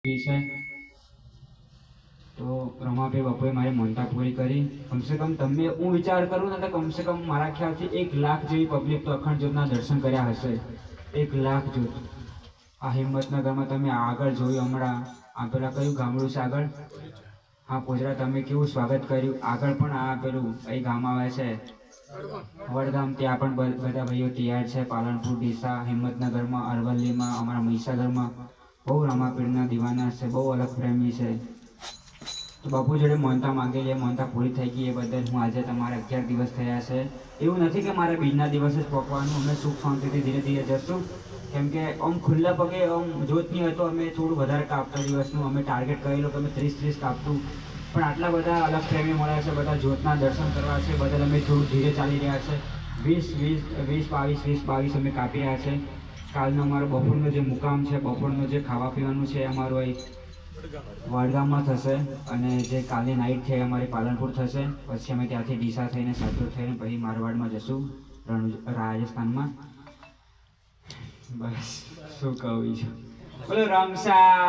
છે તો રમાભાઈ બાપુએ મારી મોનતા પૂરી કરી. કમસે કમ તમે હું વિચાર કરું ને તો કમસે કમ મારા ખ્યાલથી 1 લાખ જેવી પબ્લિક તો અખંડ જ્યોતના દર્શન કર્યા હશે. 1 લાખ જ્યોત આ હિંમતનગરમાં તમે આગળ જોયું. હમણાં આ પેલા કયું ગામડું છે આગળ? હા, પોજરા. તમે કેવું સ્વાગત કર્યું. આગળ પણ આ પેલું કઈ ગામ આવે છે વડગામ, ત્યાં પણ બધા ભાઈઓ તૈયાર છે. પાલનપુર, ડીસા, હિંમતનગરમાં, અરવલ્લીમાં, અમારા મહીસાગરમાં બહુ રામાપીરના દીવાના છે, બહુ અલગ પ્રેમી છે. તો બાપુ જોડે મોનતા માંગેલી, મોનતા પૂરી થઈ ગઈ. એ બદલ હું આજે તમારે 11 દિવસ થયા છે. એવું નથી કે મારે બીજના દિવસે જ પકવાનું. અમે સુખ શાંતિથી ધીરે ધીરે જશું, કેમ કે આમ ખુલ્લા પગે આમ જોત નહીં હોય તો અમે થોડું વધારે કાપતા દિવસનું અમે ટાર્ગેટ કરેલું કે અમે 30 કાપતું. પણ આટલા બધા અલગ પ્રેમી મળ્યા છે, બધા જ્યોતના દર્શન કરવા છે, બદલ અમે થોડું ધીરે ચાલી રહ્યા છે. 20-22 અમે કાપી રહ્યા છે. કાલનો અમારો બપોરનો જે મુકામ છે, બપોરનો જે ખાવા પીવાનું છે અમારું અહીં વડગામમાં થશે, અને જે કાલની નાઇટ છે અમારી પાલનપુર થશે. પછી અમે ત્યાંથી ડીસા થઈને સાચોર થઈને પછી મારવાડમાં જશું, રાજસ્થાનમાં. બસ શું કહું છું. બોલો રામસા.